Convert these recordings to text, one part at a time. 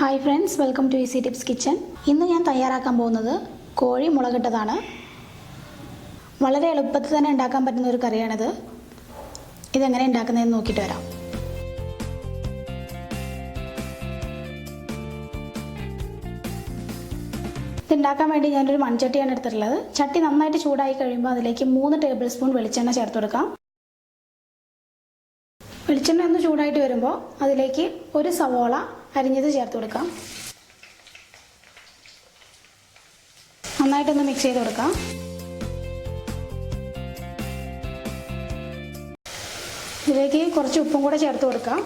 Hi friends, welcome to Easy Tips Kitchen. ഇന്ന് ഞാൻ തയ്യാറാക്കാൻ പോകുന്നത് കോഴി മുളകിട്ടതാണ്. വളരെ എളുപ്പത്തിൽ തന്നെ ഉണ്ടാക്കാൻ പറ്റുന്ന ഒരു കറിയാണിത്. ഇതെങ്ങനെ ഉണ്ടാക്കുന്നതെന്ന് നോക്കിയിട്ട് വരാം. ഇത് ഉണ്ടാക്കാൻ വേണ്ടി ഞാനൊരു മൺചട്ടിയാണ് എടുത്തിട്ടുള്ളത്. ചട്ടി നന്നായിട്ട് ചൂടായി കഴിയുമ്പോൾ അതിലേക്ക് 3 ടേബിൾ സ്പൂൺ വെളിച്ചെണ്ണ ചേർത്ത് കൊടുക്കാം. വെളിച്ചെണ്ണ ഒന്ന് ചൂടായിട്ട് വരുമ്പോൾ അതിലേക്ക് ഒരു സവോള അരിഞ്ഞത് ചേർത്ത് കൊടുക്കാം. നന്നായിട്ടൊന്ന് മിക്സ് ചെയ്ത് കൊടുക്കാം. ഇതിലേക്ക് കുറച്ച് ഉപ്പും കൂടെ ചേർത്ത് കൊടുക്കാം,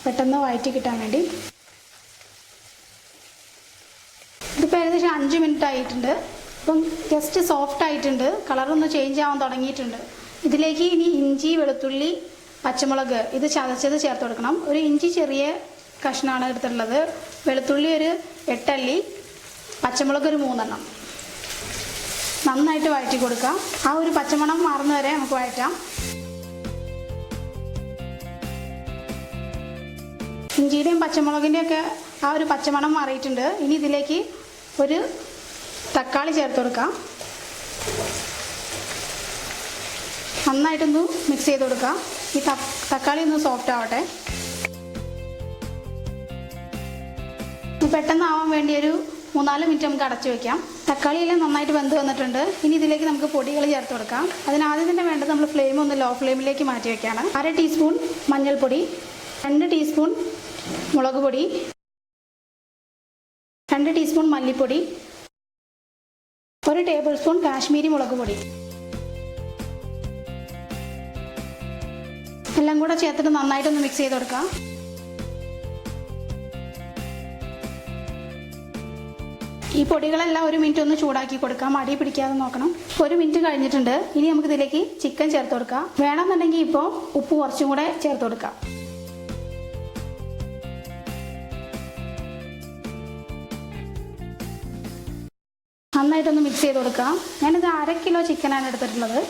പെട്ടെന്ന് വഴറ്റി കിട്ടാൻ വേണ്ടി. ഇതിപ്പോൾ ഏകദേശം 5 മിനിറ്റ് ആയിട്ടുണ്ട്. ഇപ്പം ജസ്റ്റ് സോഫ്റ്റ് ആയിട്ടുണ്ട്, കളറൊന്ന് ചേഞ്ച് ആവാൻ തുടങ്ങിയിട്ടുണ്ട്. ഇതിലേക്ക് ഇനി ഇഞ്ചി, വെളുത്തുള്ളി, പച്ചമുളക് ഇത് ചതച്ചത് ചേർത്ത് കൊടുക്കണം. ഒരു ഇഞ്ചി ചെറിയ കഷ്ണമാണ് എടുത്തിട്ടുള്ളത്, വെളുത്തുള്ളി ഒരു 8 അല്ലി, പച്ചമുളക് ഒരു 3 എണ്ണം. നന്നായിട്ട് വഴറ്റി കൊടുക്കാം. ആ ഒരു പച്ചമണം മാറുന്ന വരെ നമുക്ക് വഴറ്റാം. ഇഞ്ചിയുടെയും പച്ചമുളകിൻ്റെയും ഒക്കെ ആ ഒരു പച്ചമണം മാറിയിട്ടുണ്ട്. ഇനി ഇതിലേക്ക് ഒരു തക്കാളി ചേർത്ത് കൊടുക്കാം. നന്നായിട്ടൊന്ന് മിക്സ് ചെയ്ത് കൊടുക്കാം. ഈ തക്കാളി ഒന്ന് സോഫ്റ്റ് ആവട്ടെ. പെട്ടെന്ന് ആവാൻ വേണ്ടി ഒരു 3-4 മിനിറ്റ് നമുക്ക് അടച്ചു വയ്ക്കാം. തക്കാളിയെല്ലാം നന്നായിട്ട് വെന്ത് വന്നിട്ടുണ്ട്. ഇനി ഇതിലേക്ക് നമുക്ക് പൊടികൾ ചേർത്ത് കൊടുക്കാം. അതിനാദ്യം തന്നെ വേണ്ടത് നമ്മൾ ഫ്ലെയിം ഒന്ന് ലോ ഫ്ലെയിമിലേക്ക് മാറ്റി വയ്ക്കുകയാണ്. 1/2 ടീസ്പൂൺ മഞ്ഞൾപ്പൊടി, 2 ടീസ്പൂൺ മുളക് പൊടി, 2 ടീസ്പൂൺ മല്ലിപ്പൊടി, 1 ടേബിൾ സ്പൂൺ കാശ്മീരി മുളക് പൊടി എല്ലാം കൂടെ ചേർത്തിട്ട് നന്നായിട്ടൊന്ന് മിക്സ് ചെയ്ത് കൊടുക്കാം. ഈ പൊടികളെല്ലാം 1 മിനിറ്റ് ഒന്ന് ചൂടാക്കി കൊടുക്കാം, അടി പിടിക്കാതെ നോക്കണം. 1 മിനിറ്റ് കഴിഞ്ഞിട്ടുണ്ട്. ഇനി നമുക്ക് ഇതിലേക്ക് ചിക്കൻ ചേർത്ത് കൊടുക്കാം. വേണമെന്നുണ്ടെങ്കിൽ ഇപ്പോൾ ഉപ്പ് കുറച്ചും കൂടെ ചേർത്ത് കൊടുക്കാം. നന്നായിട്ടൊന്ന് മിക്സ് ചെയ്ത് കൊടുക്കാം. ഞാനിത് 1/2 കിലോ ചിക്കനാണ് എടുത്തിട്ടുള്ളത്.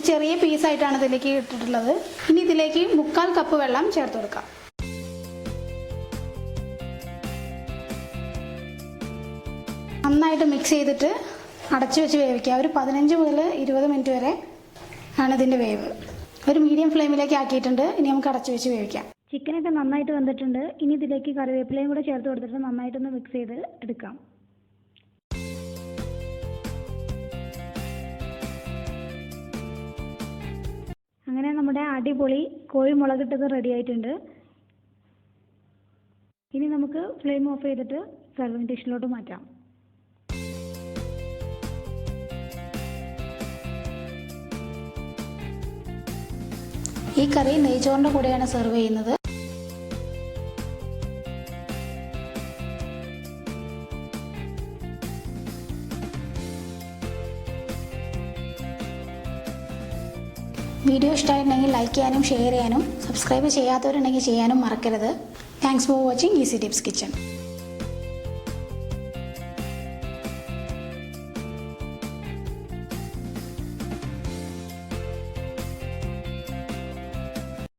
ചെറിയ പീസായിട്ടാണ് ഇതിലേക്ക് ഇട്ടിട്ടുള്ളത്. ഇനി ഇതിലേക്ക് 3/4 കപ്പ് വെള്ളം ചേർത്ത് കൊടുക്കാം. നന്നായിട്ട് മിക്സ് ചെയ്തിട്ട് അടച്ചു വെച്ച് വേവിക്കുക. ഒരു 15 മുതൽ 20 മിനിറ്റ് വരെ ആണ് ഇതിൻ്റെ വേവ്. ഒരു മീഡിയം ഫ്ലെയിമിലേക്ക് ആക്കിയിട്ടുണ്ട്. ഇനി നമുക്ക് അടച്ചു വെച്ച് വേവിക്കാം. ചിക്കനൊക്കെ നന്നായിട്ട് വെന്തിട്ടുണ്ട്. ഇനി ഇതിലേക്ക് കറിവേപ്പിലയും കൂടെ ചേർത്ത് കൊടുത്തിട്ട് നന്നായിട്ടൊന്ന് മിക്സ് ചെയ്ത് എടുക്കാം. അങ്ങനെ നമ്മുടെ അടിപൊളി കോഴി മുളകിട്ടത് റെഡി ആയിട്ടുണ്ട്. ഇനി നമുക്ക് ഫ്ലെയിം ഓഫ് ചെയ്തിട്ട് സർവിംഗ് ഡിഷിലോട്ട് മാറ്റാം. ഈ കറി നെയ്ച്ചോറിൻ്റെ കൂടെയാണ് സെർവ് ചെയ്യുന്നത്. വീഡിയോ ഇഷ്ടമായിട്ടുണ്ടെങ്കിൽ ലൈക്ക് ചെയ്യാനും ഷെയർ ചെയ്യാനും സബ്സ്ക്രൈബ് ചെയ്യാത്തവരുണ്ടെങ്കിൽ ചെയ്യാനും മറക്കരുത്. Thanks for watching easy tips kitchen.